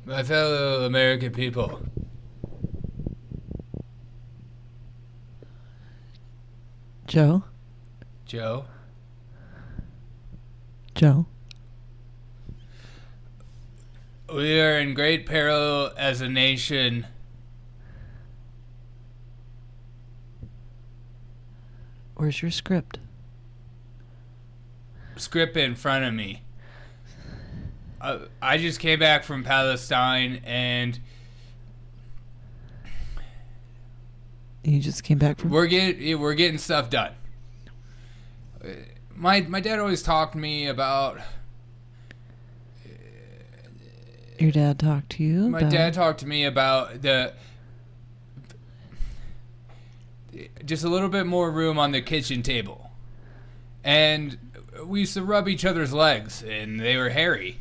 My fellow American people. Joe? Joe? Joe? We are in great peril as a nation. Where's your script? Script in front of me. I just came back from Palestine and You just came back from... we're getting stuff done. My dad always talked to me about... Your dad talked to you My about... dad talked to me about just a little bit more room on the kitchen table. And we used to rub each other's legs, and they were hairy.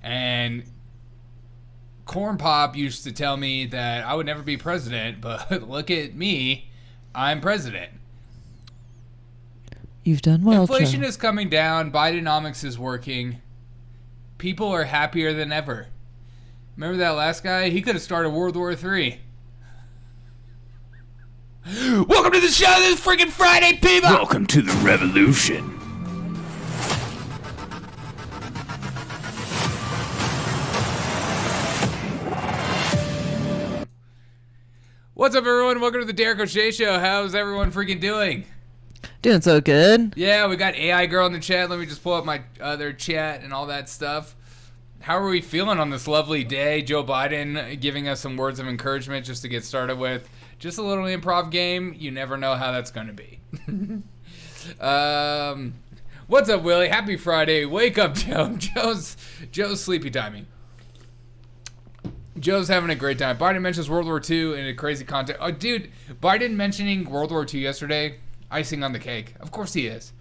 And Corn Pop used to tell me that I would never be president, but look at me, I'm president. You've done well, Inflation Joe. is coming down, Bidenomics is working. People are happier than ever. Remember that last guy? He could have started World War III. Welcome to the show this freaking Friday, people! Welcome to the revolution. What's up, everyone? Welcome to the Derek O'Shea Show. How's everyone freaking doing? Doing so good. Yeah, we got AI Girl in the chat. Let me just pull up my other chat and all that stuff. How are we feeling on this lovely day? Joe Biden giving us some words of encouragement just to get started with. Just a little improv game. You never know how that's going to be. What's up, Willie? Happy Friday. Wake up, Joe. Joe's sleepy timing. Joe's having a great time. Biden mentions World War II in a crazy context. Oh, dude, Biden mentioning World War II yesterday, icing on the cake. Of course he is.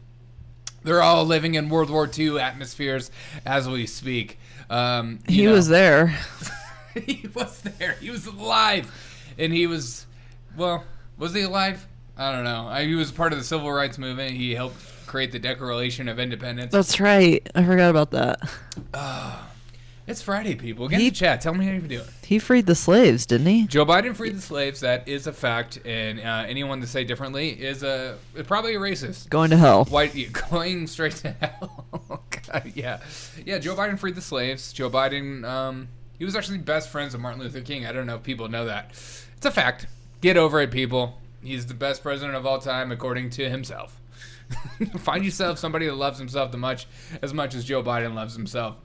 They're all living in World War II atmospheres as we speak. He was there. He was there. He was alive. And he was, well, was he alive? I don't know. He was part of the Civil Rights Movement. He helped create the Declaration of Independence. That's right. I forgot about that. It's Friday, people. Get in the chat. Tell me how you're doing. He freed the slaves, didn't he? Joe Biden freed the slaves. That is a fact. And anyone to say differently is probably a racist. Going to hell. Going straight to hell. Oh, God, yeah. Yeah, Joe Biden freed the slaves. Joe Biden, he was actually best friends with Martin Luther King. I don't know if people know that. It's a fact. Get over it, people. He's the best president of all time, according to himself. Find yourself somebody that loves himself as much as Joe Biden loves himself.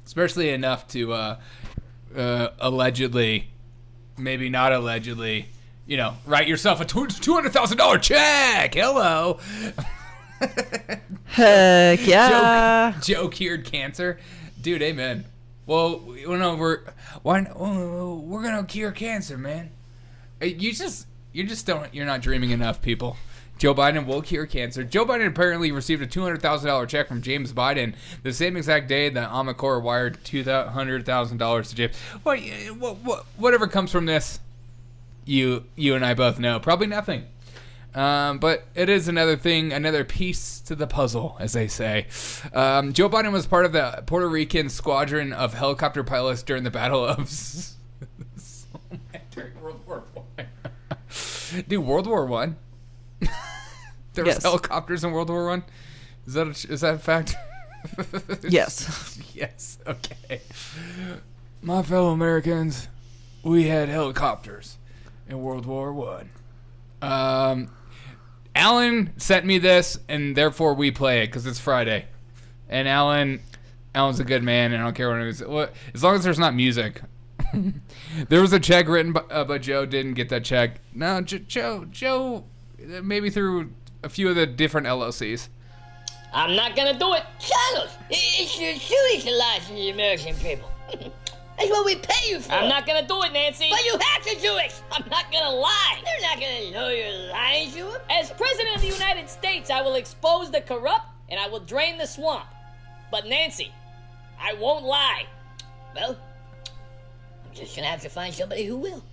Especially enough to allegedly, maybe not allegedly, write yourself a $200,000 check. Hello. Heck yeah. Joe cured cancer. Dude, amen. Well, we're gonna cure cancer, man. You're not dreaming enough, people. Joe Biden will cure cancer. Joe Biden apparently received a $200,000 check from James Biden the same exact day that Amacor wired $200,000 to James. Whatever comes from this, you and I both know. Probably nothing. But it is another thing, another piece to the puzzle, as they say. Joe Biden was part of the Puerto Rican squadron of helicopter pilots during the Battle of during World War I. Dude, World War I? There was helicopters in World War I? Is that a fact? Yes. Yes, okay. My fellow Americans, we had helicopters in World War I. Alan sent me this, and therefore we play it, because it's Friday. And Alan's a good man, and I don't care what it is. As long as there's not music. There was a check written, but Joe didn't get that check. No, Joe, maybe through a few of the different LLCs. I'm not gonna do it. Carlos, it's your duty to lie to the American people. That's what we pay you for. I'm not gonna do it, Nancy. But you have to do it. I'm not gonna lie. They're not gonna know you're lying to them. As President of the United States, I will expose the corrupt and I will drain the swamp. But Nancy, I won't lie. Well, I'm just gonna have to find somebody who will.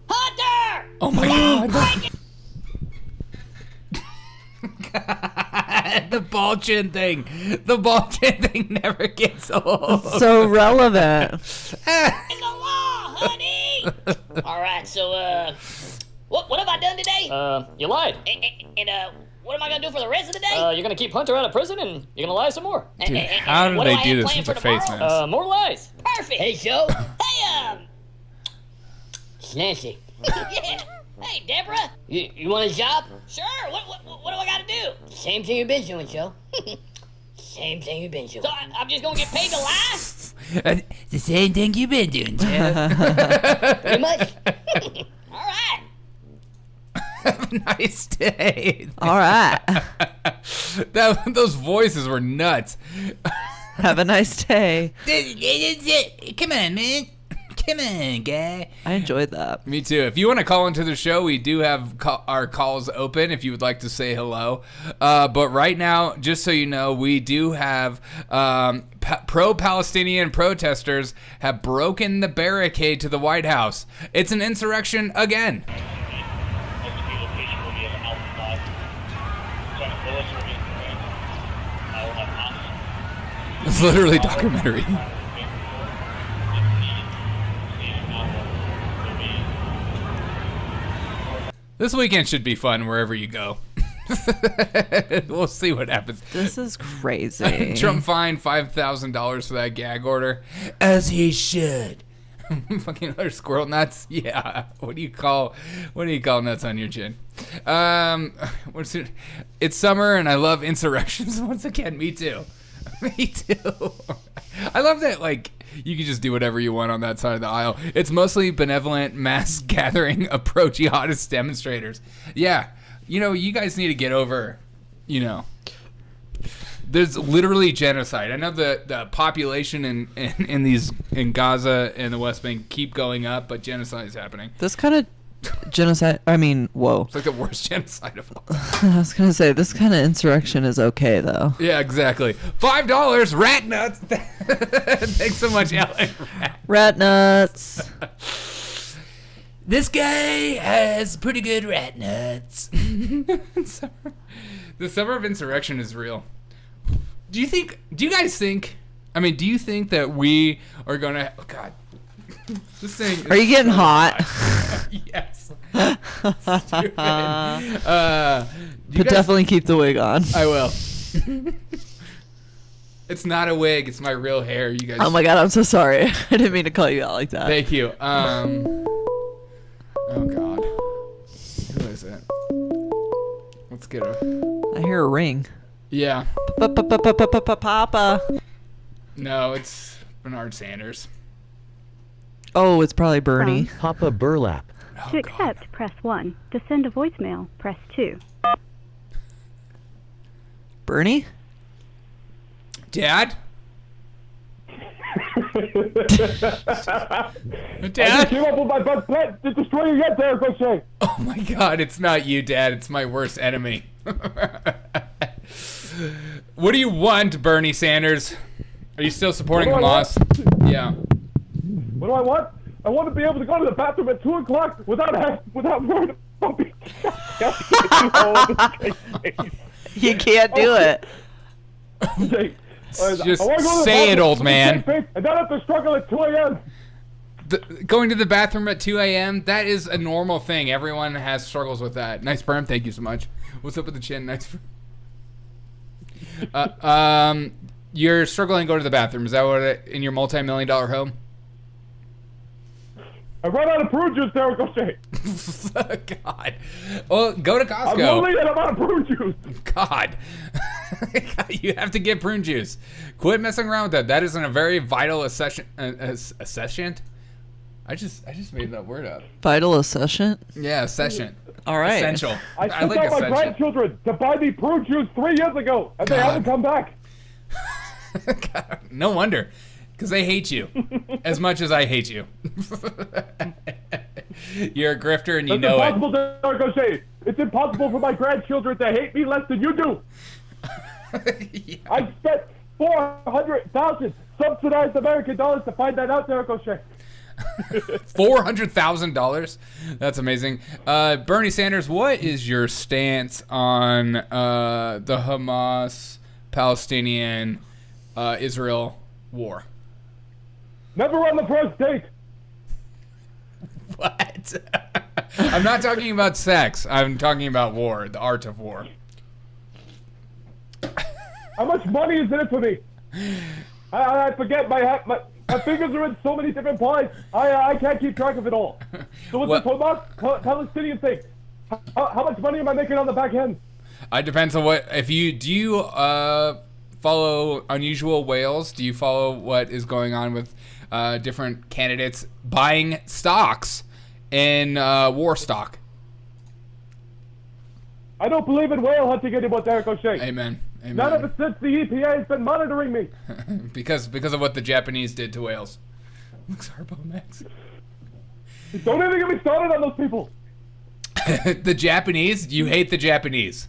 Hunter! Oh my God. The ball chin thing. The ball chin thing never gets old. So relevant. In the law, honey. All right, so what have I done today? You lied. And what am I gonna do for the rest of the day? You're gonna keep Hunter out of prison and you're gonna lie some more. Dude, how do what they I do have this planned with for their face tomorrow? mask? More lies. Perfect. Hey, Joe. Hey, it's Nancy. Yeah. Hey, Deborah. You want a job? Sure. What do I gotta do? Same thing you've been doing, Joe. Same thing you've been doing. So I'm just gonna get paid to lie? The same thing you've been doing, Joe. Pretty much. All right. Have a nice day. All right. Those voices were nuts. Have a nice day. Come on, man. Come on, guy. I enjoyed that. Me too. If you want to call into the show, we do have our calls open if you would like to say hello. But right now, just so you know, we do have pro-Palestinian protesters have broken the barricade to the White House. It's an insurrection again. It's literally a documentary. This weekend should be fun wherever you go. We'll see what happens. This is crazy. Trump fined $5,000 for that gag order, as he should. Fucking other squirrel nuts. Yeah. What do you call nuts on your chin? It's summer and I love insurrections once again. Me too. Me too. I love that, like, you can just do whatever you want on that side of the aisle. It's mostly benevolent mass gathering of pro-jihadist demonstrators. Yeah. You know, you guys need to get over, there's literally genocide. I know the population in Gaza and the West Bank keep going up, but genocide is happening. This kind of genocide, whoa. It's like the worst genocide of all time. I was going to say, this kind of insurrection is okay, though. Yeah, exactly. $5, rat nuts. Thanks so much, Alan. Rat nuts. This guy has pretty good rat nuts. The summer of insurrection is real. Do you guys think that we are gonna, oh God, this thing. Are you getting hot? Yes. Stupid. But definitely keep the wig on. I will. It's not a wig, it's my real hair, you guys. Oh my God, I'm so sorry. I didn't mean to call you out like that. Thank you. Oh God. Who is it? Let's get her. I hear a ring. Yeah. Papa. No, it's Bernard Sanders. Oh, it's probably Bernie. Papa Burlap. Oh, To accept, press 1. To send a voicemail, press 2. Bernie? Dad? I Dad? came up with my best plan to destroy you yet, Derek O'Shea. Oh my God, it's not you, Dad. It's my worst enemy. What do you want, Bernie Sanders? Are you still supporting Hamas? Yeah. What do I want? I want to be able to go to the bathroom at 2 o'clock without worrying about being You can't do it. Just say it, old man. And then have to struggle at 2 a.m. Going to the bathroom at 2 a.m., that is a normal thing. Everyone has struggles with that. Nice perm, thank you so much. What's up with the chin? Nice perm. You're struggling to go to the bathroom. Is that what in your multi-million-dollar home? I run out of prune juice, Derek O'Shea. God. Well, go to Costco. I'm lonely and I'm out of prune juice. God. You have to get prune juice. Quit messing around with that. That is a very vital accession. I just made that word up. Vital accession? Yeah, accession. All right. Essential. I sent like out my essential. grandchildren to buy me prune juice 3 years ago, and they haven't come back. God, no wonder. Because they hate you as much as I hate you. You're a grifter and you know it. It's impossible, Derek O'Shea. It's impossible for my grandchildren to hate me less than you do. Yeah. I spent 400,000 subsidized American dollars to find that out, Derek O'Shea. $400,000. That's amazing. Bernie Sanders, what is your stance on the Hamas Palestinian Israel war? Never on the first date. What? I'm not talking about sex. I'm talking about war, the art of war. How much money is in it for me? I forget. My fingers are in so many different pies. I can't keep track of it all. So what's the Hamas Palestinian thing? How much money am I making on the back end? It depends on what. Do you follow Unusual Whales? Do you follow what is going on with different candidates buying stocks in war stock? I don't believe in whale hunting anymore, Derek O'Shea. Amen. Amen. None of it since the EPA has been monitoring me. because of what the Japanese did to whales. Looks Harpo Max. Don't even get me started on those people. The Japanese? You hate the Japanese.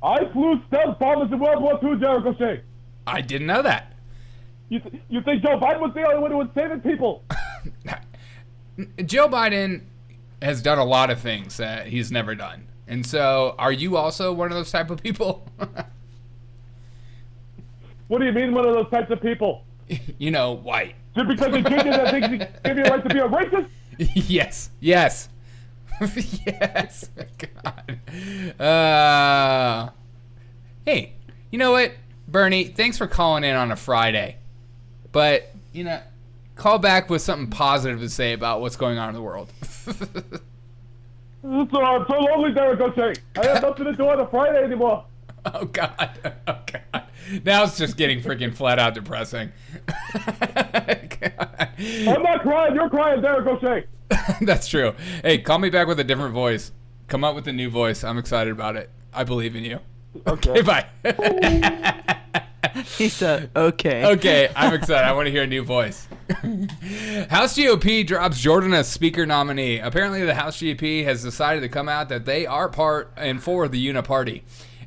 I flew stealth bombers in World War II, Derek O'Shea. I didn't know that. You think Joe Biden was the only one who was saving people? Joe Biden has done a lot of things that he's never done. And so, are you also one of those type of people? What do you mean one of those types of people? You know, white. Just because he treated that thinks he gave you a right to be a racist? Yes. Yes. Yes. God. Hey, you know what, Bernie? Thanks for calling in on a Friday. But, call back with something positive to say about what's going on in the world. I'm so lonely, Derek O'Shea. I have nothing to do on a Friday anymore. Oh, God. Oh, God. Now it's just getting freaking flat out depressing. I'm not crying. You're crying, Derek O'Shea. That's true. Hey, call me back with a different voice. Come up with a new voice. I'm excited about it. I believe in you. Okay, bye. He said, okay. Okay, I'm excited. I want to hear a new voice. House GOP drops Jordan as Speaker nominee. Apparently, the House GOP has decided to come out that they are part and for the Uniparty.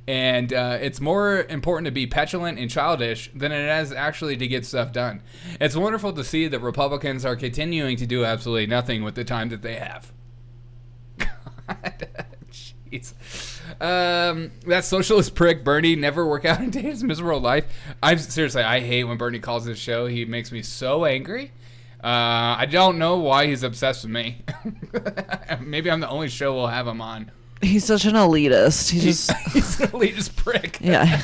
And it's more important to be petulant and childish than it is actually to get stuff done. It's wonderful to see that Republicans are continuing to do absolutely nothing with the time that they have. God, jeez. That socialist prick Bernie never work out in his miserable life. I hate when Bernie calls this show. He makes me so angry. I don't know why he's obsessed with me. Maybe I'm the only show we'll have him on. He's such an elitist. He's an elitist prick. Yeah.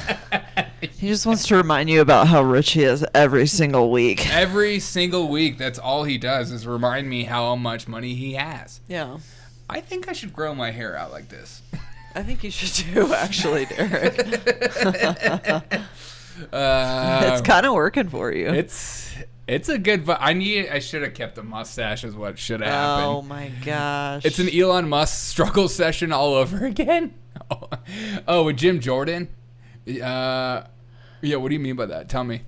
He just wants to remind you about how rich he is every single week. Every single week, that's all he does is remind me how much money he has. Yeah. I think I should grow my hair out like this. I think you should too, actually, Derek. It's kind of working for you. It's a good. I should have kept the mustache. Is what should have happened. Oh my gosh! It's an Elon Musk struggle session all over again. Oh, with Jim Jordan. Yeah. What do you mean by that? Tell me.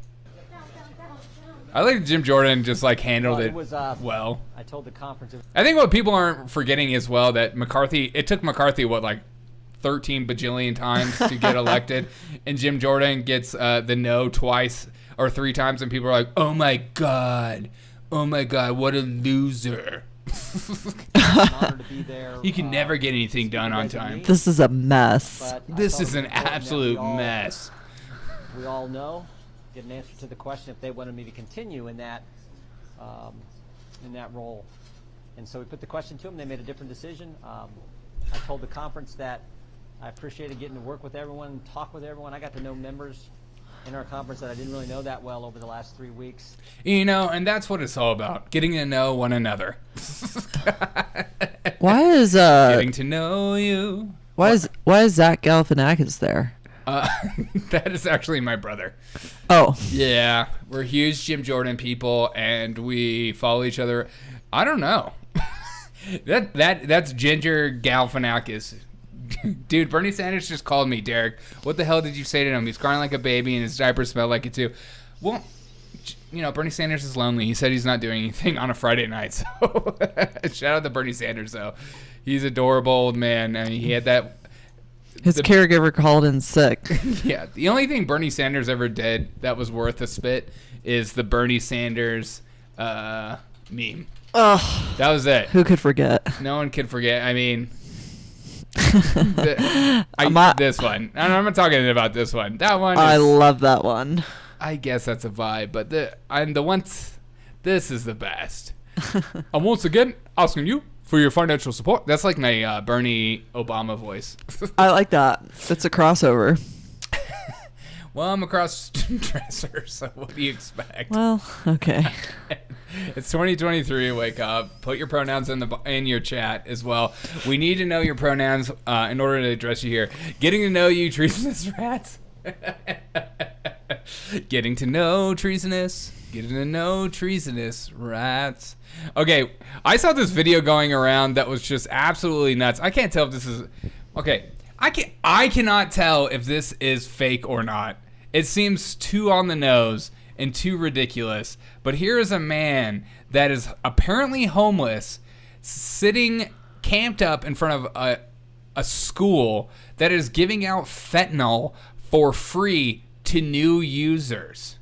I like Jim Jordan just handled it well. I told the conference. I think what people aren't forgetting as well that McCarthy. It took McCarthy 13 bajillion times to get elected, and Jim Jordan gets the no twice or 3 times, and people are like, oh my god, what a loser. He can never get anything done on time. This is a mess. This is an absolute mess. We all know, get an answer to the question if they wanted me to continue in that role. And so we put the question to them. They made a different decision. I told the conference that I appreciated getting to work with everyone, talk with everyone. I got to know members in our conference that I didn't really know that well over the last 3 weeks. And that's what it's all about, getting to know one another. Why is getting to know you? Why is Zach Galifianakis there? That is actually my brother. Oh. Yeah, we're huge Jim Jordan people, and we follow each other. I don't know. That's Ginger Galifianakis. Dude, Bernie Sanders just called me, Derek. What the hell did you say to him? He's crying like a baby, and his diaper smelled like it too. Well, Bernie Sanders is lonely. He said he's not doing anything on a Friday night. So shout out to Bernie Sanders, though. He's an adorable old man. I mean, he had that. His caregiver called in sick. Yeah, the only thing Bernie Sanders ever did that was worth a spit is the Bernie Sanders meme. Oh, That was it. who could forget? No one can forget. I mean, My- this one. I'm not talking about this one. That one. I Is, love that one. I guess that's a vibe, but the ones. This is the best. I'm once again asking you for your financial support. That's like my Bernie Obama voice. I like that. It's a crossover. Well, I'm a cross-dresser, so what do you expect? Well, okay. It's 2023. Wake up. Put your pronouns in your chat as well. We need to know your pronouns in order to address you here. Getting to know you, treasonous rats. Getting to know treasonous. Getting to know treasonous rats. Okay, I saw this video going around that was just absolutely nuts. I can't tell if this is okay. I cannot tell if this is fake or not. It seems too on the nose and too ridiculous. But here is a man that is apparently homeless, sitting camped up in front of a school that is giving out fentanyl for free to new users.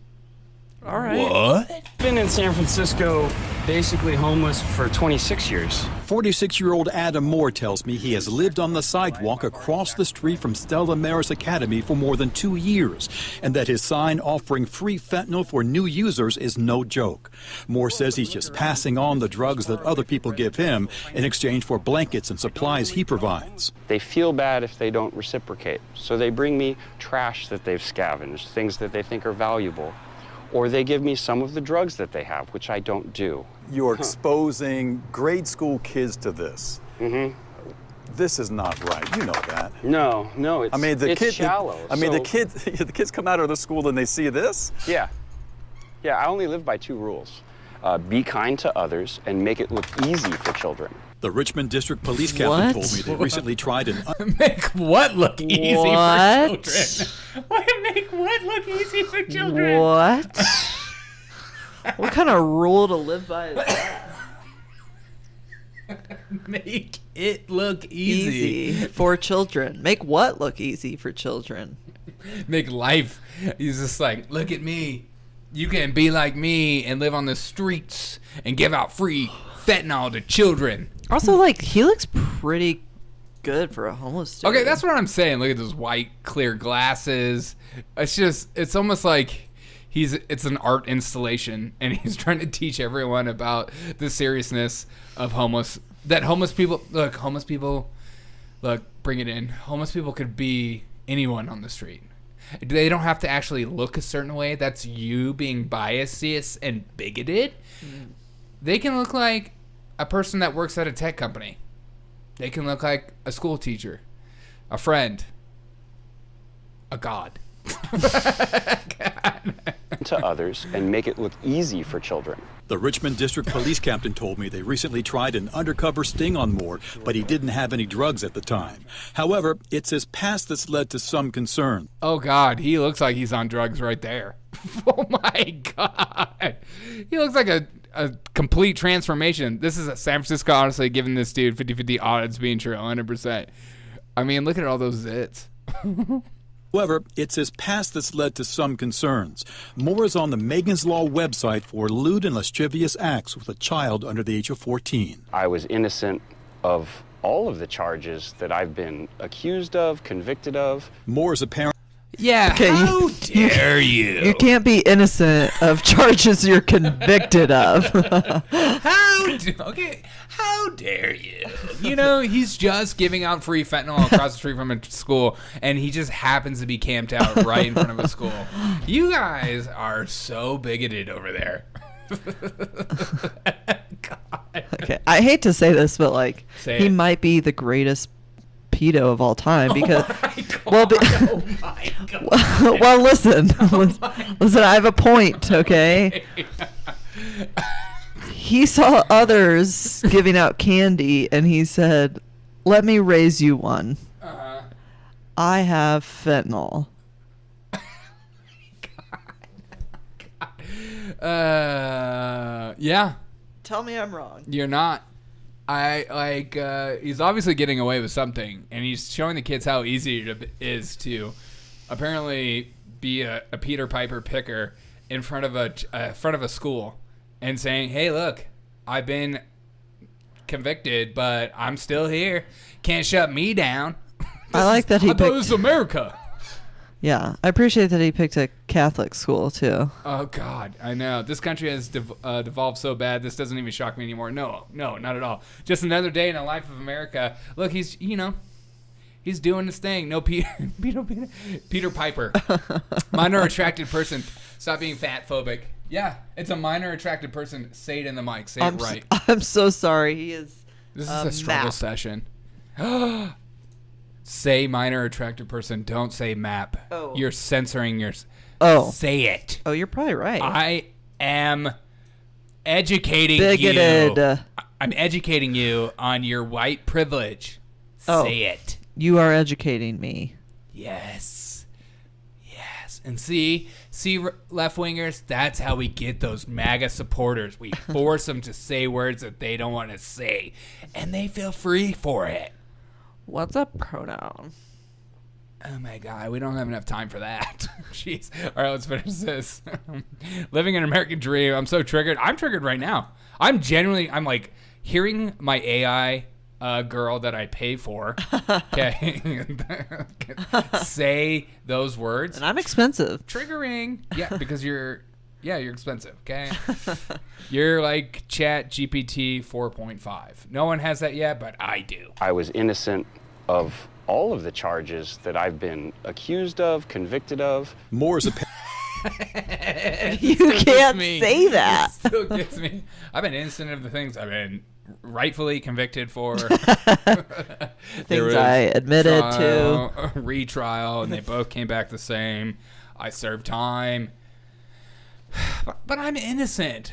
All right. What? Been in San Francisco, basically homeless for 26 years. 46-year-old Adam Moore tells me he has lived on the sidewalk across the street from Stella Maris Academy for more than 2 years, and that his sign offering free fentanyl for new users is no joke. Moore says he's just passing on the drugs that other people give him in exchange for blankets and supplies he provides. They feel bad if they don't reciprocate, so they bring me trash that they've scavenged, things that they think are valuable. Or they give me some of the drugs that they have, which I don't do. You're exposing grade school kids to this. Mm-hmm. This is not right. You know that. No, it's, I mean, it's shallow. the kids come out of the school and they see this. Yeah, I only live by 2 rules. Be kind to others and make it look easy for children. The Richmond District Police Captain told me they recently tried an Make what look easy What? for children? Why make what look easy for children? What? What kind of rule to live by is that? Make it look easy. Easy for children. Make what look easy for children? Make life. He's just like, look at me. You can be like me and live on the streets and give out free fentanyl to children. Also, like, he looks pretty good for a homeless dude. Okay, that's what I'm saying. Look at those white, clear glasses. It's almost like it's an art installation, and he's trying to teach everyone about the seriousness of homeless people, bring it in. Homeless people could be anyone on the street. They don't have to actually look a certain way. That's you being biased and bigoted. They can look like a person that works at a tech company. They can look like a school teacher, a friend, a god. To others and make it look easy for children. The Richmond District Police Captain told me they recently tried an undercover sting on Moore, but he didn't have any drugs at the time. However, it's his past that's led to some concern. Oh, God. He looks like he's on drugs right there. Oh, my God. He looks like a complete transformation. This is San Francisco, honestly, giving this dude 50-50 odds being true, 100%. I mean, look at all those zits. However, it's his past that's led to some concerns. Moore is on the Megan's Law website for lewd and lascivious acts with a child under the age of 14. I was innocent of all of the charges that I've been accused of, convicted of. Moore's apparent. Yeah, Okay, how dare you? You can't be innocent of charges you're convicted of. How dare you? You know, he's just giving out free fentanyl across the street from a school, and he just happens to be camped out right in front of a school. You guys are so bigoted over there. God. Okay, I hate to say this, but like, Say he it. might be the greatest pedo of all time because, Oh my God. well, listen, listen, I have a point, okay? He saw others giving out candy, and he said, "Let me raise you one. I have fentanyl." Yeah. Tell me I'm wrong. You're not. He's obviously getting away with something, and he's showing the kids how easy it is to apparently be a Peter Piper picker in front of a school. and saying, hey, look, I've been convicted, but I'm still here. Can't shut me down. I like that he I thought picked. this was America. Yeah, I appreciate that he picked a Catholic school too. Oh, God, I know. This country has devolved so bad, this doesn't even shock me anymore. No, not at all. Just another day in the life of America. Look, he's doing his thing. No, Peter Piper. Minor attracted person. Stop being fat phobic. Yeah, it's a minor attracted person. Say it in the mic. Say it right. I'm so sorry. He is. This is a struggle map. session. Say minor attracted person. Don't say map. Oh. You're censoring your. Oh. Say it. Oh, you're probably right. I am educating Bigoted. you. I'm educating you on your white privilege. Oh. Say it. You are educating me. Yes. And see, left wingers, that's how we get those MAGA supporters. We force them to say words that they don't want to say, and they feel free for it. What's a pronoun? Oh my God, we don't have enough time for that. Jeez. All right, let's finish this. Living an American dream. I'm so triggered. I'm triggered right now. I'm like hearing my AI girl that I pay for, okay, say those words. And I'm expensive. Triggering. Yeah, because you're expensive, okay? You're like Chat GPT 4.5. No one has that yet, but I do. I was innocent of all of the charges that I've been accused of, convicted of. Moore is a You can't say that. It still gets me. I've been innocent of the things I've been rightfully convicted for. Things I admitted to. Retrial, and they both came back the same. I served time. But I'm innocent.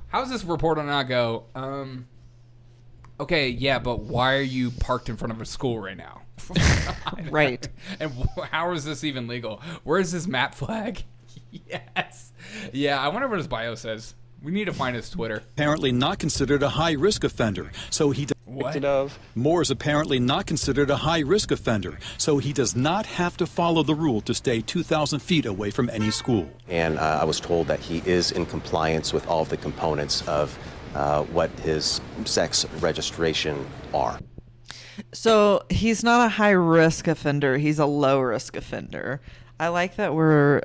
How's this reporter not go, okay, yeah, but why are you parked in front of a school right now? Right. And how is this even legal? Where is this map flag? Yes. Yeah, I wonder what his bio says. We need to find his Twitter. apparently not considered a high-risk offender, so he. What? Moore is apparently not considered a high-risk offender, so he does not have to follow the rule to stay 2,000 feet away from any school. And I was told that he is in compliance with all of the components of what his sex registration are. So he's not a high-risk offender. He's a low-risk offender. I like that we're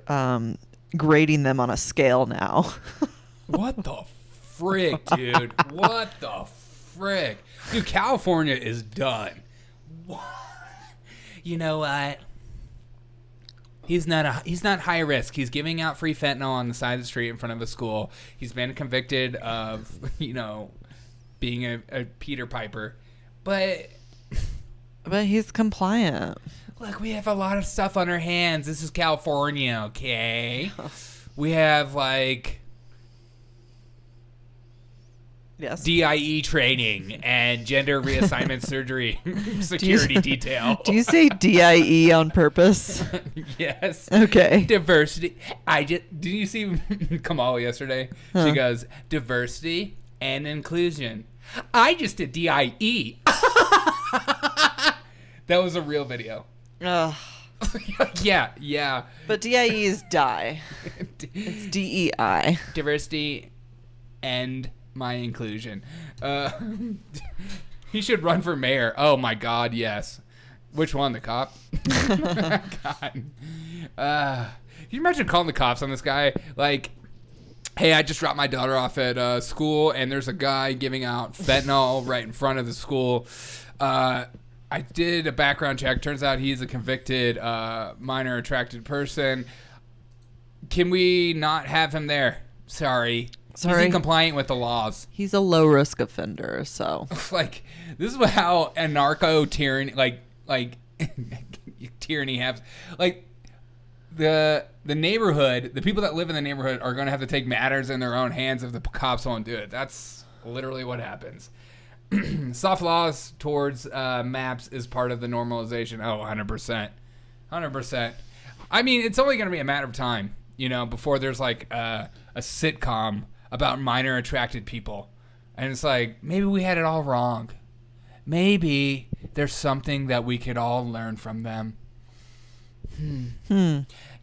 grading them on a scale now. What the frick, dude? What the frick? Dude, California is done. What? You know what? He's not high risk. He's giving out free fentanyl on the side of the street in front of a school. He's been convicted of, being a Peter Piper. But he's compliant. Look, we have a lot of stuff on our hands. This is California, okay? We have, Yes. DIE training and gender reassignment surgery security detail. Do you say DIE on purpose? Yes. Okay. Diversity. Did you see Kamala yesterday? Huh. She goes, diversity and inclusion. I just did DIE. That was a real video. Ugh. Yeah. But DIE is die. It's DEI. Diversity and my inclusion. He should run for mayor. Oh my God, yes. Which one, the cop? God. Can you imagine calling the cops on this guy? Like, hey, I just dropped my daughter off at school, and there's a guy giving out fentanyl right in front of the school. I did a background check. Turns out he's a convicted minor attracted person. Can we not have him there? Sorry. He's compliant with the laws. He's a low risk offender, so This is how anarcho tyranny like tyranny happens. The neighborhood, the people that live in the neighborhood are going to have to take matters in their own hands if the cops won't do it. That's literally what happens. Soft laws towards maps is part of the normalization. Oh, 100%. 100%. I mean, it's only going to be a matter of time, before there's a sitcom about minor attracted people. And it's maybe we had it all wrong. Maybe there's something that we could all learn from them.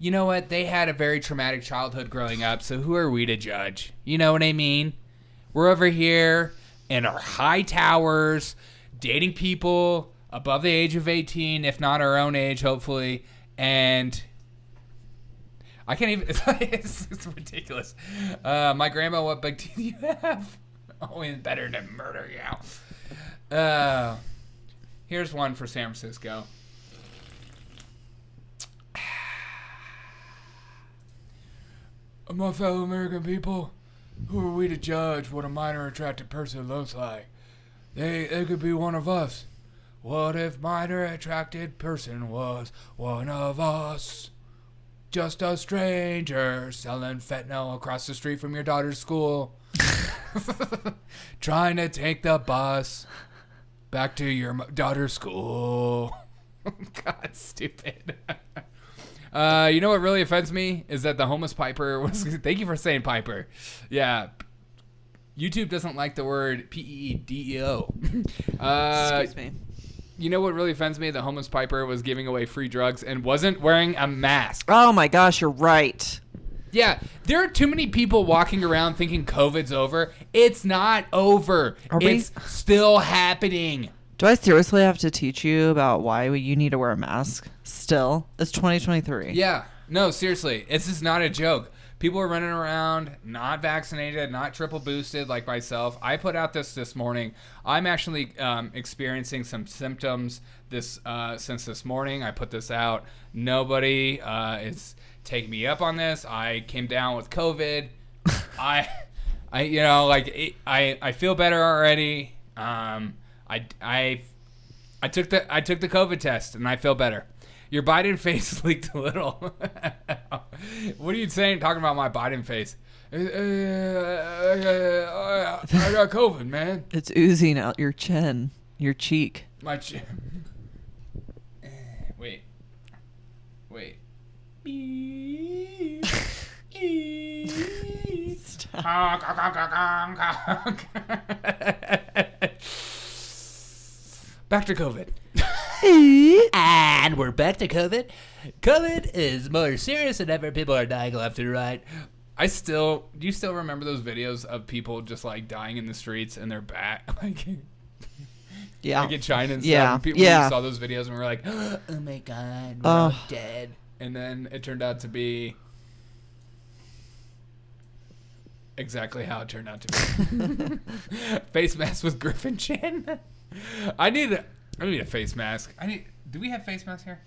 you know what? They had a very traumatic childhood growing up, so who are we to judge? You know what I mean? We're over here in our high towers, dating people above the age of 18, if not our own age, hopefully, and I can't even, it's ridiculous. My grandma, what big teeth do you have? Always better to murder you. Here's one for San Francisco. My fellow American people, who are we to judge what a minor attracted person looks like? They could be one of us. What if minor attracted person was one of us? Just a stranger selling fentanyl across the street from your daughter's school. Trying to take the bus back to your daughter's school. God, stupid. You know what really offends me is that the homeless Piper was. Thank you for saying Piper. Yeah. YouTube doesn't like the word P-E-E-D-E-O. Excuse me. You know what really offends me? The homeless Piper was giving away free drugs and wasn't wearing a mask. Oh my gosh, you're right. Yeah, there are too many people walking around thinking COVID's over. It's not over. It's still happening. Do I seriously have to teach you about why you need to wear a mask still? It's 2023. Yeah. No, seriously. This is not a joke. People are running around, not vaccinated, not triple boosted like myself. I put out this morning. I'm actually experiencing some symptoms since this morning. I put this out. Nobody is taking me up on this. I came down with COVID. I feel better already. I took the COVID test and I feel better. Your Biden face leaked a little. What are you saying? Talking about my Biden face? I got COVID, man. It's oozing out your chin, your cheek. My chin. Wait. Back to COVID. And we're back to COVID. COVID is more serious than ever. People are dying left and right. Do you still remember those videos of people just like dying in the streets and they're back? Like in China and stuff. Yeah. And people saw those videos and were like, oh my God, we're all dead. And then it turned out to be exactly how it turned out to be. Face mask with Griffin Chin. I need a face mask. Do we have face masks here?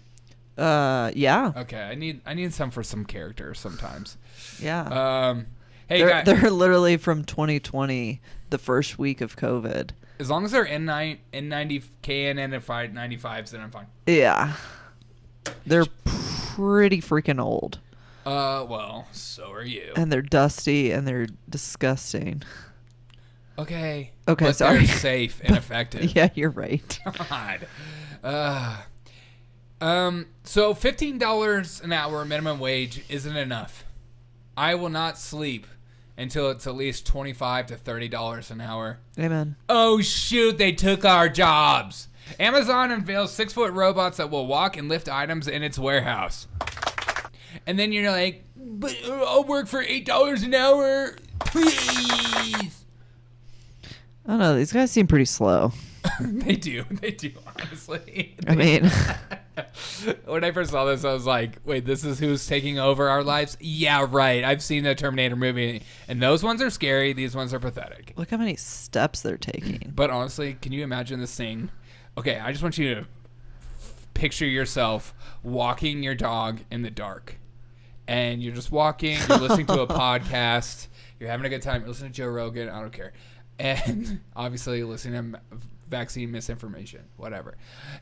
Yeah. Okay, I need some for some characters sometimes. Yeah. Hey, they're literally from 2020, the first week of COVID. As long as they're N90 KN95s, then I'm fine. Yeah. They're pretty freaking old. Well, so are you. And they're dusty and they're disgusting. Okay, sorry. They're safe and effective. Yeah, you're right. God. So $15 an hour minimum wage isn't enough. I will not sleep until it's at least $25 to $30 an hour. Amen. Oh shoot, they took our jobs. Amazon unveils 6-foot robots that will walk and lift items in its warehouse. And then you're like, but I'll work for $8 an hour, please. I don't know. These guys seem pretty slow. They do, honestly. I mean, when I first saw this, I was like, wait, this is who's taking over our lives? Yeah, right. I've seen the Terminator movie, and those ones are scary. These ones are pathetic. Look how many steps they're taking. But honestly, can you imagine this thing? Okay, I just want you to picture yourself walking your dog in the dark. And you're just walking, you're listening to a podcast, you're having a good time, you're listening to Joe Rogan, I don't care. And obviously listening to vaccine misinformation, whatever.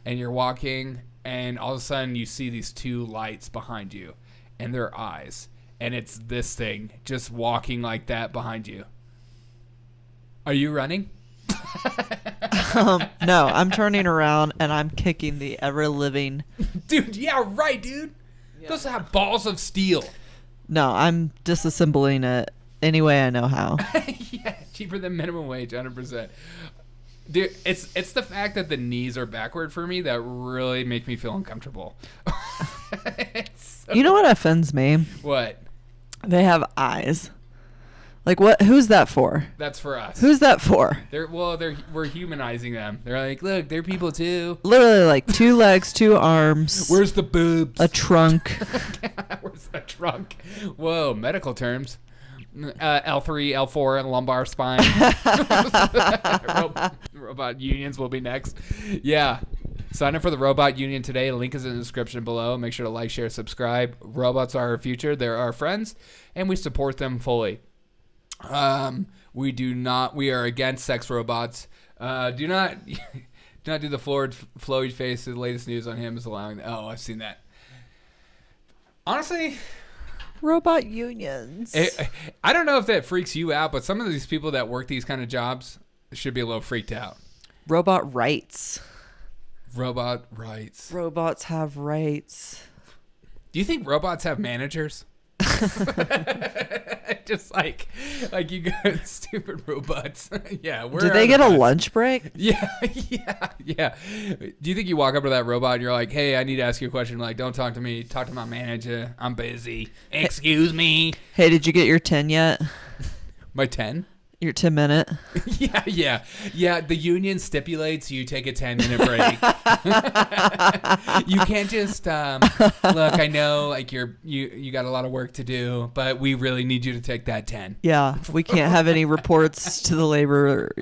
And you're walking, and all of a sudden you see these two lights behind you, and they're eyes. And it's this thing just walking like that behind you. Are you running? No, I'm turning around, and I'm kicking the ever-living... Dude, yeah, right, dude. Yeah. Those have balls of steel. No, I'm disassembling it any way I know how. Yeah, cheaper than minimum wage, 100%. Dude, it's the fact that the knees are backward for me that really make me feel uncomfortable. You know what offends me? What? They have eyes. Like what? Who's that for? That's for us. Who's that for? We're humanizing them. They're like, look, they're people too. Literally like 2 legs, 2 arms. Where's the boobs? A trunk. Where's the trunk? Whoa, medical terms. L3, L4, lumbar spine. Robot unions will be next. Yeah. Sign up for the Robot Union today. Link is in the description below. Make sure to like, share, subscribe. Robots are our future. They're our friends, and we support them fully. We are against sex robots. Do not do the flowy face. The latest news on him is allowing. Oh, I've seen that. Honestly, Robot unions. I don't know if that freaks you out, but some of these people that work these kind of jobs should be a little freaked out. Robot rights. Robot rights. Robots have rights. Do you think robots have managers? Just like you got stupid robots. Yeah, do they get a lunch break? Yeah. Do you think you walk up to that robot and you're like, "Hey, I need to ask you a question." Like, don't talk to me. Talk to my manager. I'm busy. Excuse me. Hey, did you get your 10 yet? My 10? Your 10 minute? Yeah. The union stipulates you take a 10-minute break. You can't just look. I know, like you got a lot of work to do, but we really need you to take that 10. Yeah, we can't have any reports to the labor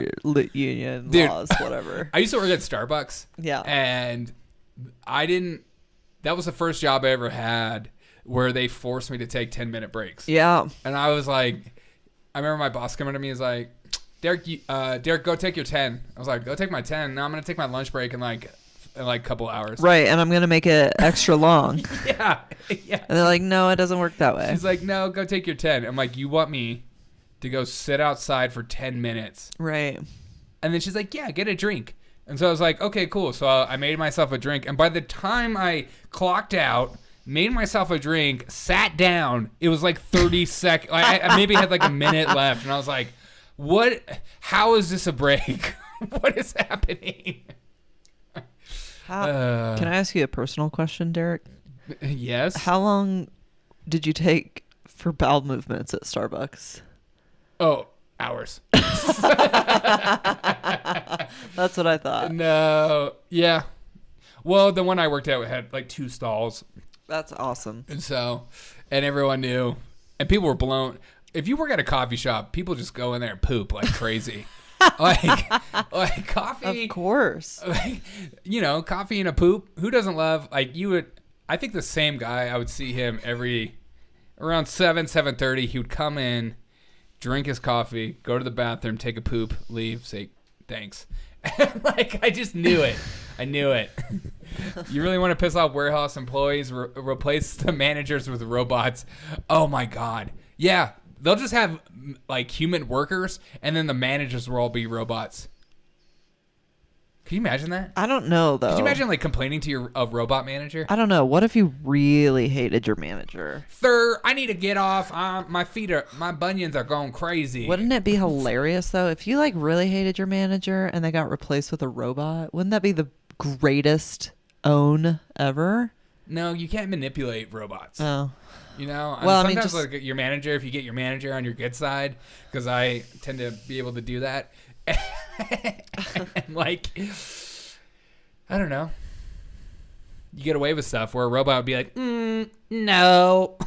union laws, whatever. I used to work at Starbucks. Yeah, and I didn't. That was the first job I ever had where they forced me to take 10-minute breaks. Yeah, and I was like. I remember my boss coming to me and was like, Derek, go take your 10. I was like, go take my 10. Now I'm going to take my lunch break in like a couple hours. Right, and I'm going to make it extra long. Yeah. And they're like, no, it doesn't work that way. She's like, no, go take your 10. I'm like, you want me to go sit outside for 10 minutes? Right. And then she's like, yeah, get a drink. And so I was like, okay, cool. So I made myself a drink. And by the time I clocked out, made myself a drink, sat down. It was like 30 seconds. I maybe had like a minute left. And I was like, what? How is this a break? What is happening? Can I ask you a personal question, Derek? Yes. How long did you take for bowel movements at Starbucks? Oh, hours. That's what I thought. No. Yeah. Well, the one I worked at had like 2 stalls. That's awesome. And everyone knew. And people were blown. If you work at a coffee shop, people just go in there and poop like crazy. like coffee. Of course. Like, coffee and a poop. Who doesn't love, I think the same guy, I would see him around 7:30. He would come in, drink his coffee, go to the bathroom, take a poop, leave, say thanks. I just knew it. I knew it. You really want to piss off warehouse employees? Replace the managers with robots. Oh my God. Yeah, they'll just have like human workers, and then the managers will all be robots. Can you imagine that? I don't know though. Could you imagine like complaining to a robot manager? I don't know. What if you really hated your manager? Sir, I need to get off. My bunions are going crazy. Wouldn't it be hilarious though if you like really hated your manager and they got replaced with a robot? Wouldn't that be the greatest own ever? No, you can't manipulate robots. Oh. Well, sometimes like your manager, if you get your manager on your good side, because I tend to be able to do that. And I don't know. You get away with stuff where a robot would be like, no.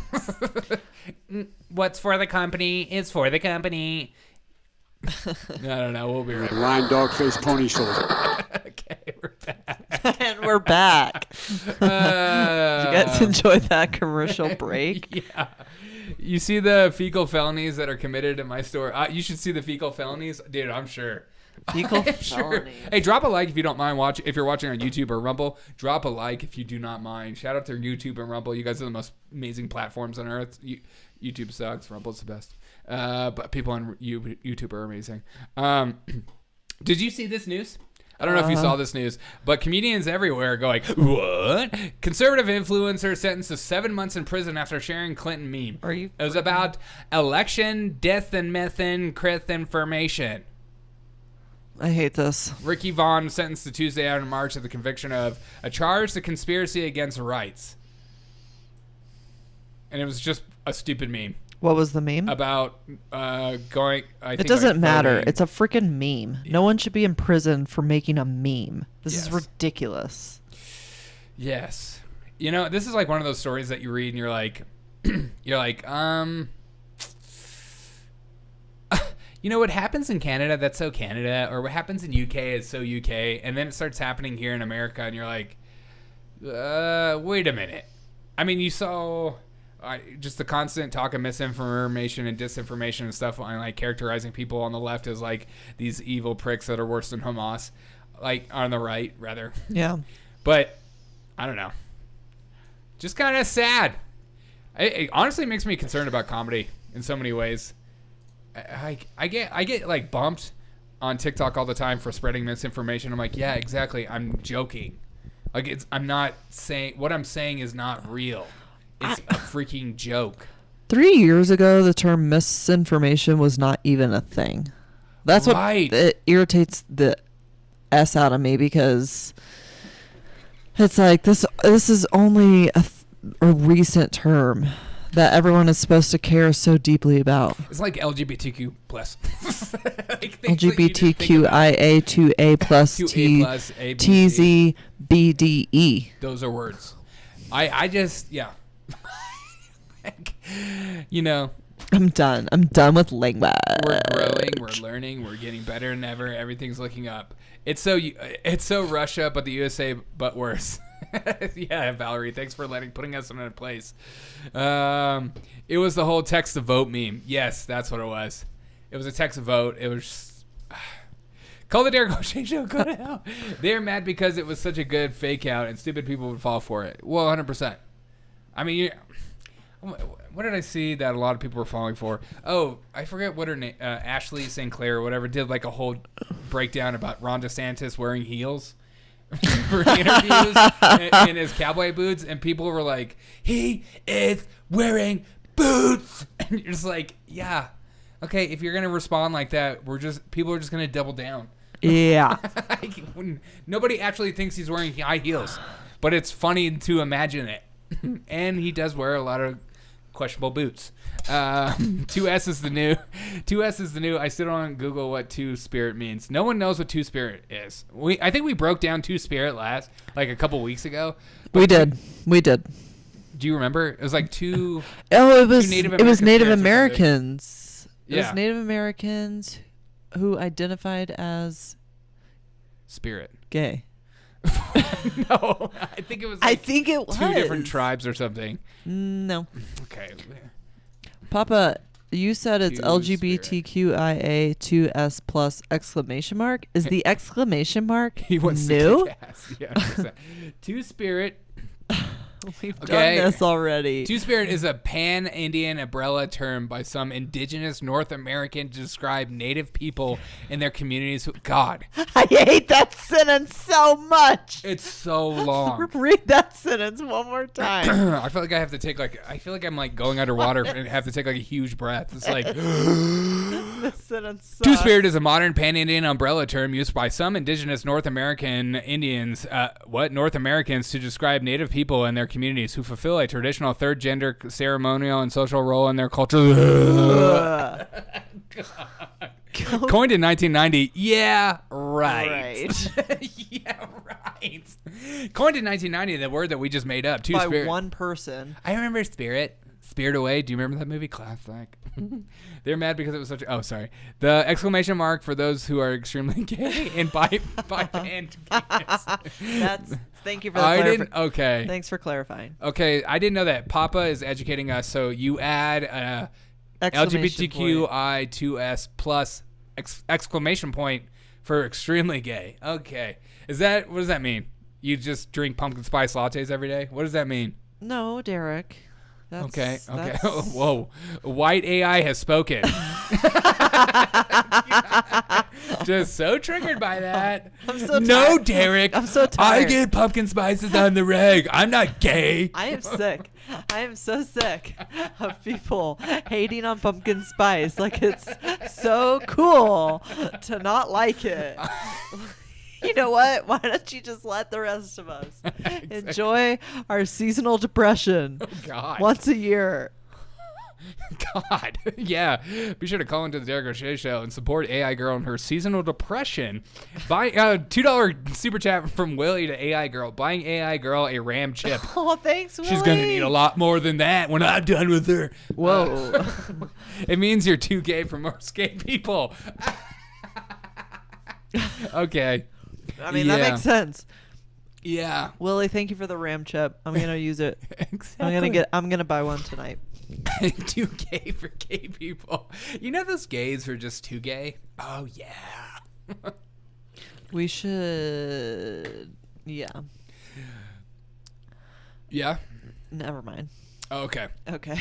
What's for the company is for the company. I don't know. We'll be right back. Line dog face pony shoulder. Okay, we're back. And we're back. Did you guys enjoy that commercial break? Yeah. You see the fecal felonies that are committed in my store? You should see the fecal felonies. Dude, I'm sure. Fecal felonies. Hey, drop a like if you don't mind watching. If you're watching on YouTube or Rumble, drop a like if you do not mind. Shout out to YouTube and Rumble. You guys are the most amazing platforms on earth. YouTube sucks. Rumble's the best. But people on YouTube are amazing. Did you see this news? I don't know if you saw this news, but comedians everywhere are going, what? Conservative influencer sentenced to 7 months in prison after sharing Clinton meme. It was about election, death, and methane, crith information. I hate this. Ricky Vaughn sentenced to Tuesday out in March of the conviction of a charge to conspiracy against rights. And it was just a stupid meme. What was the meme? About going... It doesn't matter. It's a freaking meme. Yeah. No one should be in prison for making a meme. This is ridiculous. Yes. You know, this is like one of those stories that you read and you're like... you know, what happens in Canada, that's so Canada. Or what happens in UK is so UK. And then it starts happening here in America and you're like, wait a minute. I mean, you saw... just the constant talk of misinformation and disinformation and stuff on like characterizing people on the left as like these evil pricks that are worse than Hamas, like on the right rather. Yeah. But I don't know. Just kind of sad. It honestly makes me concerned about comedy in so many ways. I get like bumped on TikTok all the time for spreading misinformation. I'm like, yeah, exactly. I'm joking. Like I'm not saying what I'm saying is not real. It's a freaking joke. 3 years ago, the term misinformation was not even a thing. That's what it irritates the S out of me because it's like this is only a recent term that everyone is supposed to care so deeply about. It's like LGBTQ plus. Like LGBTQIA2A plus TZBDE. Those are words. I just, yeah. You know, I'm done with language. We're growing, we're learning, we're getting better than ever. Everything's looking up. It's so Russia, but the USA, but worse. Yeah, Valerie, thanks for putting us in a place. It was the whole text to vote meme. Yes, that's what it was. It was a text to vote. It was call the Derek O'Shea Show. Go to hell. They're mad because it was such a good fake out and stupid people would fall for it. Well, 100%. I mean, what did I see that a lot of people were falling for? Oh, I forget what her name, Ashley St. Clair or whatever, did like a whole breakdown about Ron DeSantis wearing heels for interviews in his cowboy boots, and people were like, he is wearing boots, and you're just like, yeah, okay, if you're gonna respond like that, people are just gonna double down. Yeah. Nobody actually thinks he's wearing high heels, but it's funny to imagine it. And he does wear a lot of questionable boots. 2S is the new. 2S is the new. I still don't Google what Two-Spirit means. No one knows what Two-Spirit is. I think we broke down Two-Spirit like a couple weeks ago. We did. Do you remember? It was like two. Oh, it was Native Americans. Yeah. It was Native Americans who identified as spirit gay. No, I think it was. Like I think it was 2 different tribes or something. No. Okay. Papa, you said it's LGBTQIA2S plus exclamation mark. Is the exclamation mark he wants new? To kick ass. Yeah. Two-Spirit. We've done this already. Two-Spirit is a pan-Indian umbrella term by some indigenous North American to describe Native people and their communities. God. I hate that sentence so much. It's so long. Read that sentence one more time. I feel like I feel like I'm like going underwater and have to take like a huge breath. It's like this sentence sucks. Two-Spirit is a modern pan-Indian umbrella term used by some indigenous North American Indians, North Americans to describe Native people and their communities who fulfill a traditional third gender ceremonial and social role in their culture. Coined in 1990. Yeah, right. Yeah, right. Coined in 1990, the word that we just made up. Two-Spirit. By one person. I remember Spirit Away. Do you remember that movie? Classic. They're mad because it was such a... Oh, sorry. The exclamation mark for those who are extremely gay and bi and That's... Thank you for the Okay. Thanks for clarifying. Okay, I didn't know that. Papa is educating us, so you add LGBTQI2S plus exclamation point for extremely gay. Okay. What does that mean? You just drink pumpkin spice lattes every day? What does that mean? No, Derek. Okay. Whoa. White AI has spoken. Just so triggered by that. I'm so no, tired. Derek. I'm so I tired. get pumpkin spices on the reg. I'm not gay. I am sick. I am so sick of people hating on pumpkin spice. Like, it's so cool to not like it. You know what? Why don't you just let the rest of us enjoy our seasonal depression God. once a year? God. Yeah. Be sure to call into the Derek O'Shea Show and support AI Girl in her seasonal depression. Buy $2 super chat from Willie to AI Girl. Buying AI Girl a RAM chip. Oh, thanks, Willie. She's going to need a lot more than that when I'm done with her. Whoa. It means you're too gay for most gay people. Okay. I mean, that makes sense. Yeah. Willie, thank you for the RAM chip. I'm going to use it. Exactly. I'm going to buy one tonight. Too gay for gay people. You know those gays who are just too gay? Oh, yeah. We should... Yeah. Yeah? Never mind. Okay. Okay.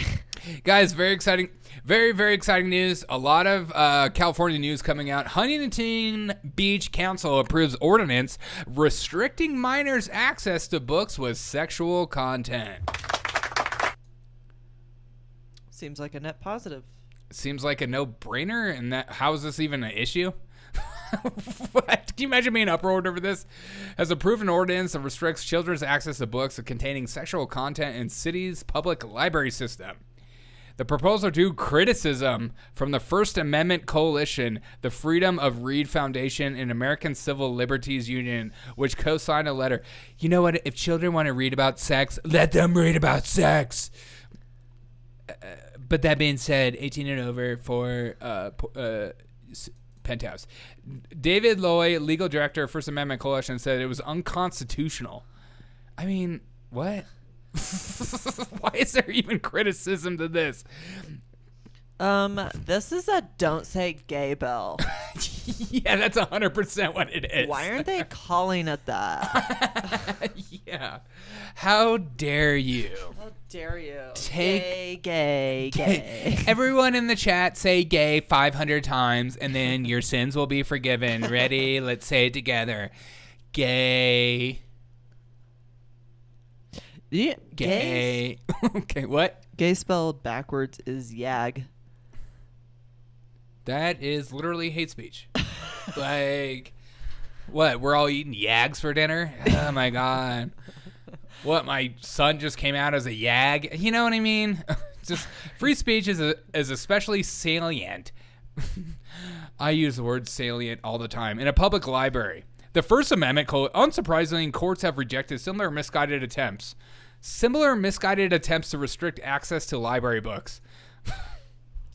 Guys, very exciting. Very, very exciting news. A lot of California news coming out. Huntington Beach Council approves ordinance restricting minors' access to books with sexual content. Seems like a net positive. Seems like a no-brainer, and that how is this even an issue? What? Can you imagine being uproared over this? Has approved an ordinance that restricts children's access to books containing sexual content in city's public library system. The proposal drew criticism from the First Amendment Coalition, the Freedom of Read Foundation, and American Civil Liberties Union, which co-signed a letter. You know what? If children want to read about sex, let them read about sex. But that being said, 18 and over for Penthouse. David Loy, legal director of First Amendment Coalition, said it was unconstitutional. I mean, what? Why is there even criticism to this? This is a don't say gay bill. Yeah, that's 100% what it is. Why aren't they calling it that? Yeah. How dare you? How dare you? Take gay. Everyone in the chat say gay 500 times and then your sins will be forgiven. Ready? Let's say it together. Gay. Yeah, gay. Okay, what? Gay spelled backwards is yag. That is literally hate speech. Like, what? We're all eating yags for dinner? Oh my God. What? My son just came out as a yag? You know what I mean? Just free speech is especially salient. I use the word salient all the time in a public library. The First Amendment, unsurprisingly, courts have rejected similar misguided attempts to restrict access to library books.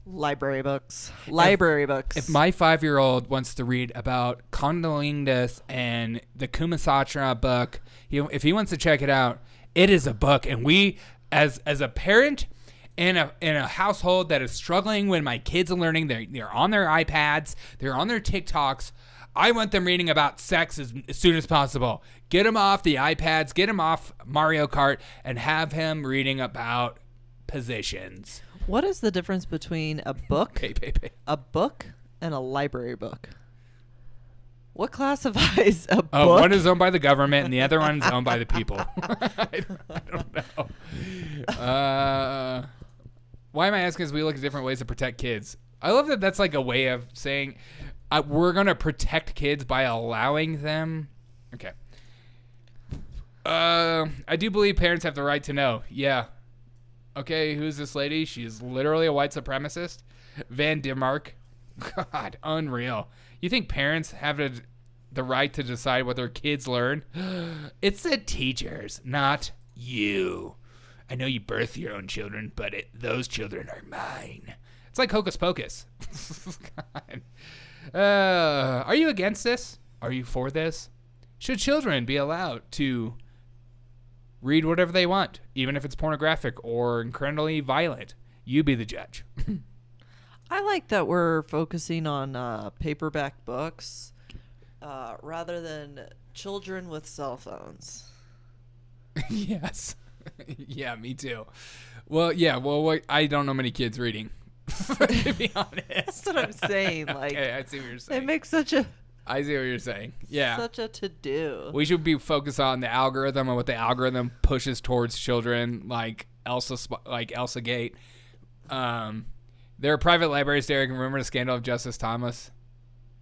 Library books. If my 5-year-old wants to read about Condolingus and the Kumasatra book, if he wants to check it out, it is a book. And we, as a parent in a household that is struggling when my kids are learning, they're on their iPads, they're on their TikToks, I want them reading about sex as soon as possible. Get them off the iPads, get them off Mario Kart, and have him reading about positions. What is the difference between a book, a book, and a library book? What classifies a book? One is owned by the government, and the other one is owned by the people. I don't know. Why am I asking? Is we look at different ways to protect kids. I love that that's like a way of saying we're going to protect kids by allowing them. Okay. I do believe parents have the right to know. Yeah. Okay, who's this lady? She's literally a white supremacist. Van Dimmark. God, unreal. You think parents have the right to decide what their kids learn? It's the teachers, not you. I know you birth your own children, but those children are mine. It's like Hocus Pocus. God. Are you against this? Are you for this? Should children be allowed to read whatever they want, even if it's pornographic or incredibly violent? You be the judge. I like that we're focusing on paperback books rather than children with cell phones. Yes. Yeah, me too. Well, yeah. Well, I don't know many kids reading. to be honest. That's what I'm saying. Like, okay, I see what you're saying. It makes such a. I see what you're saying. Yeah. Such a to-do. We should be focused on the algorithm and what the algorithm pushes towards children, like Elsa Gate. There are private libraries, Derek. Remember the scandal of Justice Thomas?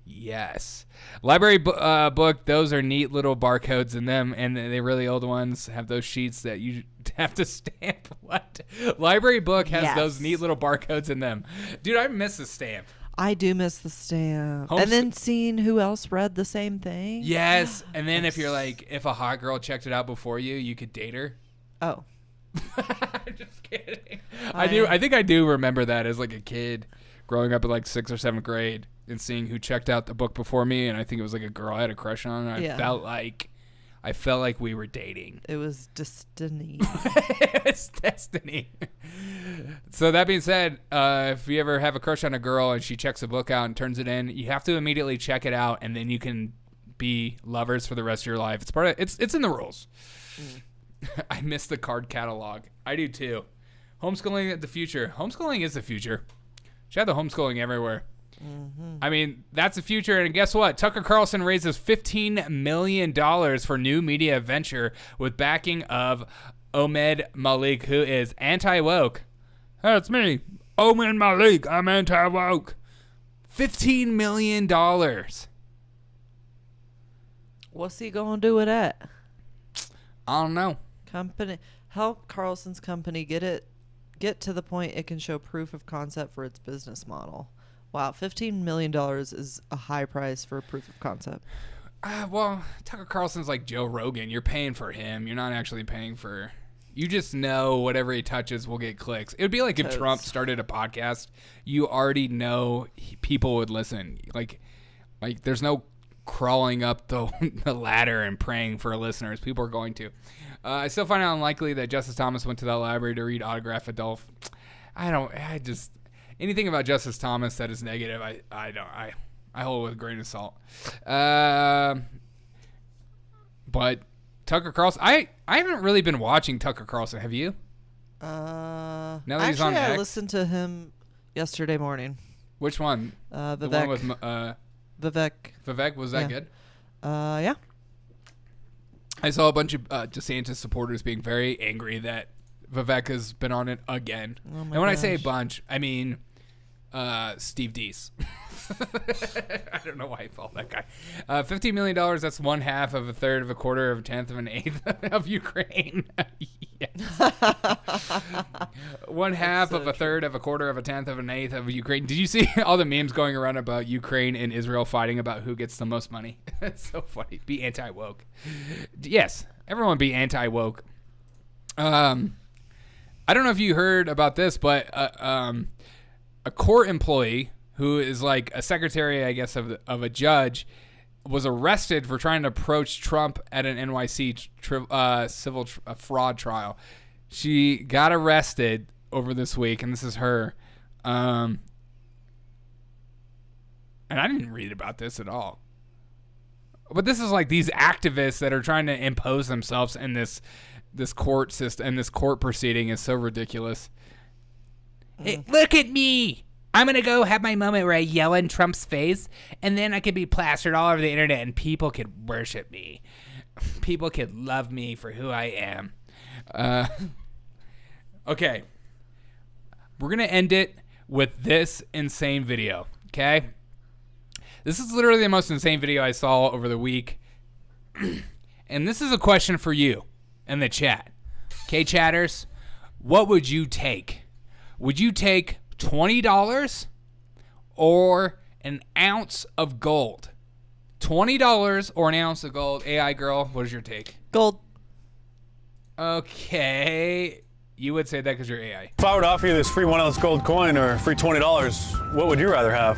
Yes. Library book, those are neat little barcodes in them, and the really old ones have those sheets that you have to stamp. What? Library book has those neat little barcodes in them. Dude, I miss the stamp. I do miss the stamp. And then seeing who else read the same thing. Yes. And then if a hot girl checked it out before you could date her. Oh. Just kidding. I think I do remember that as like a kid growing up in like 6th or 7th grade and seeing who checked out the book before me, and I think it was like a girl I had a crush on. And I felt like we were dating. It was destiny. It was destiny. So that being said, if you ever have a crush on a girl and she checks a book out and turns it in, you have to immediately check it out, and then you can be lovers for the rest of your life. It's in the rules. I miss the card catalog. I do too. Homeschooling the future. Homeschooling is the future. Should have the homeschooling everywhere. Mm-hmm. I mean, that's the future. And guess what? Tucker Carlson raises $15 million for new media venture with backing of Ahmed Malik, who is anti-woke. That's me. Ahmed Malik. I'm anti-woke. $15 million. What's he going to do with that? I don't know. Help Carlson's company get to the point it can show proof of concept for its business model. Wow, $15 million is a high price for a proof of concept. Well, Tucker Carlson's like Joe Rogan. You're paying for him. You're not actually paying for... You just know whatever he touches will get clicks. It would be like if Trump started a podcast. You already know people would listen. Like there's no crawling up the ladder and praying for listeners. People are going to. I still find it unlikely that Justice Thomas went to that library to read Autograph Adolph. Anything about Justice Thomas that is negative, I hold with a grain of salt. But Tucker Carlson, I haven't really been watching Tucker Carlson. Have you? Now that he's on X? I listened to him yesterday morning. Which one? Vivek. The one with Vivek. Vivek, was that good? Yeah. I saw a bunch of DeSantis supporters being very angry that Vivek has been on it again. Oh my and when gosh. I say a bunch, I mean Steve Deese. I don't know why I followed that guy. $15 million, that's 1/2 of a third of a quarter of a tenth of an eighth of Ukraine. Yes. 1/2 of a third of a quarter of a tenth of an eighth of Ukraine. Did you see all the memes going around about Ukraine and Israel fighting about who gets the most money? It's so funny. Be anti-woke. Yes, everyone be anti-woke. I don't know if you heard about this, but a court employee who is like a secretary, I guess, of a judge, was arrested for trying to approach Trump at an NYC civil fraud trial. She got arrested over this week, and this is her. And I didn't read about this at all. But this is like these activists that are trying to impose themselves in this court system, and this court proceeding is so ridiculous. Hey, look at me! I'm going to go have my moment where I yell in Trump's face, and then I could be plastered all over the internet, and people could worship me. People could love me for who I am. Okay. We're going to end it with this insane video, okay? This is literally the most insane video I saw over the week. And this is a question for you in the chat. Okay, chatters? What would you take? Would you take $20 or an ounce of gold? $20 or an ounce of gold. AI girl, what is your take? Gold. Okay. You would say that because you're AI. If I were to offer you this free 1 ounce gold coin or free $20, what would you rather have?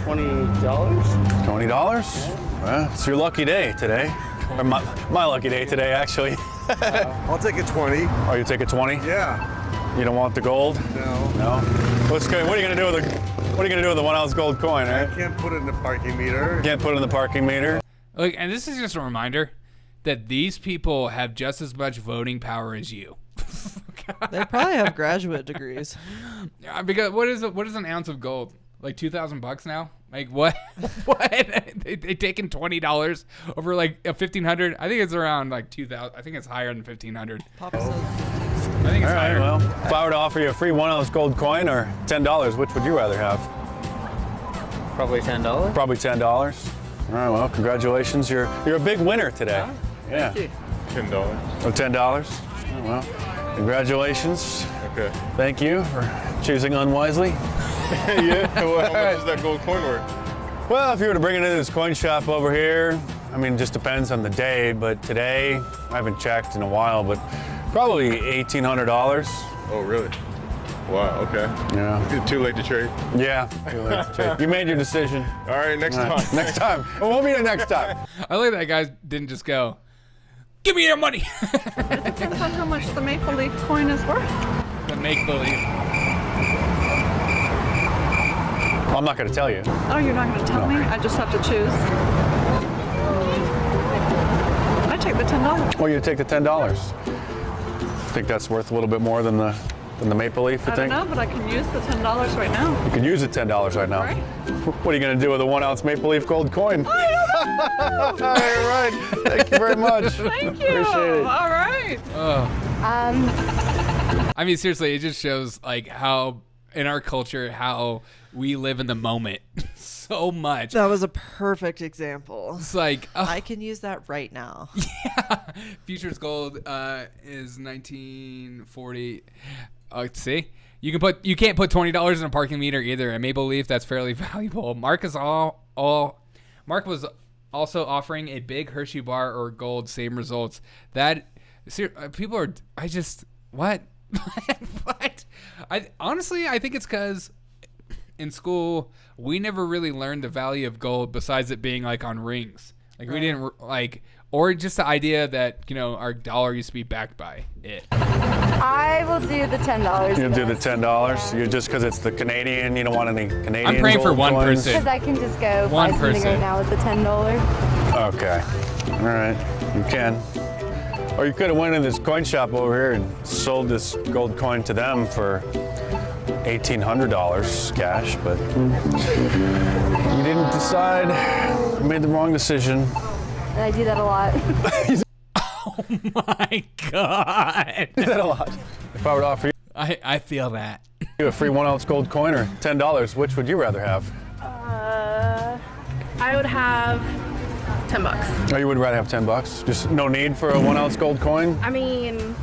$20? $20? Yeah. Well, it's your lucky day today. Or my lucky day today, actually. I'll take a 20. Oh, you take a 20? Yeah. You don't want the gold? No. No? What are you gonna do with the 1 ounce gold coin, right? I can't put it in the parking meter. Can't put it in the parking meter. Look, and this is just a reminder that these people have just as much voting power as you. God. They probably have graduate degrees. Yeah, because what is an ounce of gold? Like $2,000 now? Like what? What? They taking $20 over like a $1,500. I think it's around like 2,000. I think it's higher than 1,500. Papa said. I think it's higher. Well, if I were to offer you a free 1 ounce gold coin or $10, which would you rather have? Probably $10. Probably $10. All right. Well, congratulations. You're a big winner today. Yeah. Thank you. $10. Oh, $10. Oh, well, congratulations. Okay. Thank you for choosing unwisely. Yeah. Well, how much is that gold coin worth? Well, if you were to bring it into this coin shop over here, I mean, it just depends on the day, but today, I haven't checked in a while, but probably $1,800. Oh, really? Wow, okay. Yeah. Too late to trade? Yeah, too late to trade. You made your decision. All right, next time. Next time. Well, we'll meet you next time. I like that guy didn't just go, give me your money. It depends on how much the Maple Leaf coin is worth. The make-believe. I'm not going to tell you. Oh, you're not going to tell me? I just have to choose. I take the $10. Oh, you take the $10. Think that's worth a little bit more than the Maple Leaf, you I think? don't know, but I can use the $10 right now. You could use the $10 right now. Right? What are you going to do with a 1 ounce Maple Leaf gold coin? I don't know. All right. Thank you very much. Thank you. Appreciate it. All right. I mean, seriously, it just shows like how in our culture how we live in the moment so much. That was a perfect example. It's like I can use that right now. Yeah. Futures gold is 1940. See, you can't put $20 in a parking meter either. A Maple Leaf, that's fairly valuable. Mark was also offering a big Hershey bar or gold, same results. People are. What? What? I think it's because in school we never really learned the value of gold besides it being like on rings. Like we didn't like, or just the idea that our dollar used to be backed by it. I will do the $10. You'll do the $10. You just because it's the Canadian, you don't want any Canadian. I'm praying for one coins? person. Because I can just go One buy something person. right now with the $10. Okay. All right. You can. Or you could have went in this coin shop over here and sold this gold coin to them for $1,800 cash, but you didn't decide. You made the wrong decision. And I do that a lot. Oh my God. Do that a lot. If I were to offer you I feel that. a free 1 ounce gold coin or $10, which would you rather have? I would have $10. Oh, you would rather have $10? Just no need for a 1 ounce gold coin? I mean,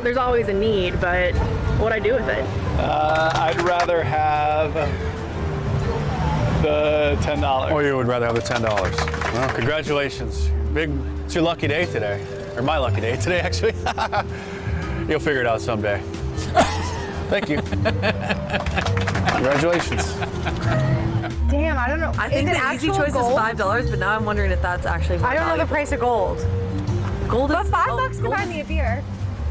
there's always a need, but what do I do with it? I'd rather have the $10. Oh, you would rather have the $10. Well, congratulations. It's your lucky day today. Or my lucky day today, actually. You'll figure it out someday. Thank you. Congratulations. Damn, I don't know. I think is it the easy actual choice gold? is $5, but now I'm wondering if that's actually more I don't know the valuable. price of gold. Gold But is $5 can buy me a beer.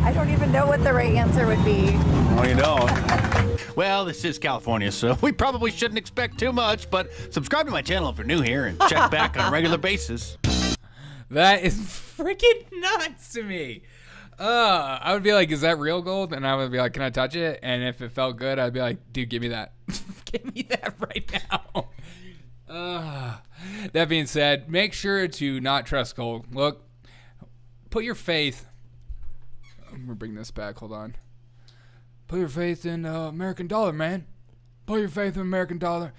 I don't even know what the right answer would be. No, you don't. Well, this is California, so we probably shouldn't expect too much, but subscribe to my channel if you're new here and check back on a regular basis. That is freaking nuts to me. I would be like, is that real gold? And I would be like, can I touch it? And if it felt good, I'd be like, dude, give me that. Give me that right now. That being said, make sure to not trust gold. Look, put your faith. I'm going to bring this back. Hold on. Put your faith in American dollar, man. Put your faith in American dollar.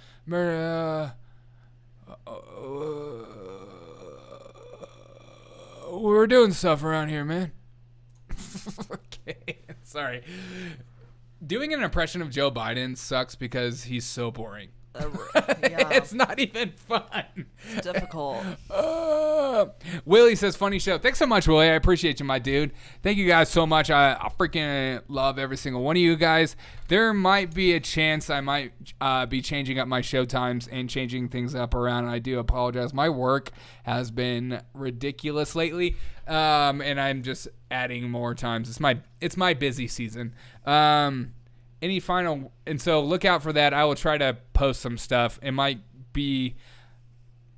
We're doing stuff around here, man. Okay, sorry. Doing an impression of Joe Biden sucks because he's so boring. Yeah. It's not even fun. It's difficult. Willie says, funny show. Thanks so much, Willie. I appreciate you, my dude. Thank you guys so much. I freaking love every single one of you guys. There might be a chance I might be changing up my show times and changing things up around. I do apologize. My work has been ridiculous lately, and I'm just adding more times. It's my busy season. Any final, and so look out for that. I will try to post some stuff. It might be,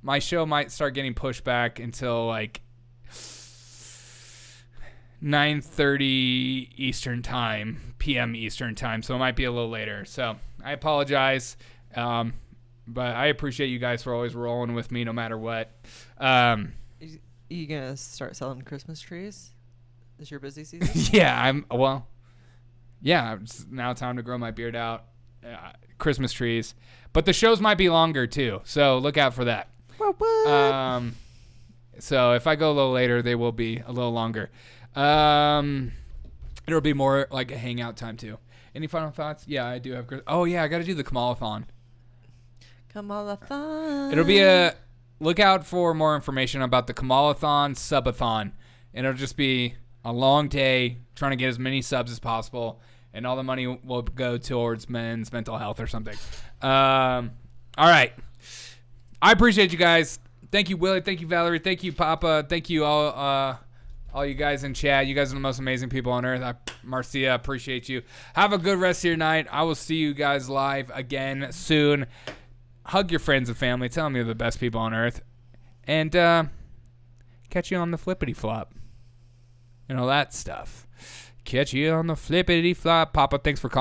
my show might start getting pushed back until like 9:30 Eastern time, PM Eastern time, so it might be a little later. So I apologize, but I appreciate you guys for always rolling with me no matter what. You gonna start selling Christmas trees? Is your busy season? Yeah, it's now time to grow my beard out. Christmas trees, but the shows might be longer too, so look out for that. So if I go a little later, they will be a little longer. It'll be more like a hangout time too. Any final thoughts? Yeah, I do have. Oh yeah, I got to do the Kamalathon. It'll be look out for more information about the Kamalathon subathon. And it'll just be a long day trying to get as many subs as possible, and all the money will go towards men's mental health or something. All right, I appreciate you guys. Thank you, Willie. Thank you, Valerie. Thank you, Papa. Thank you all you guys in chat. You guys are the most amazing people on earth. Marcia, appreciate you. Have a good rest of your night. I will see you guys live again soon. Hug your friends and family. Tell them you're the best people on earth. And catch you on the flippity flop. And all that stuff. Catch you on the flippity flop. Papa, thanks for calling.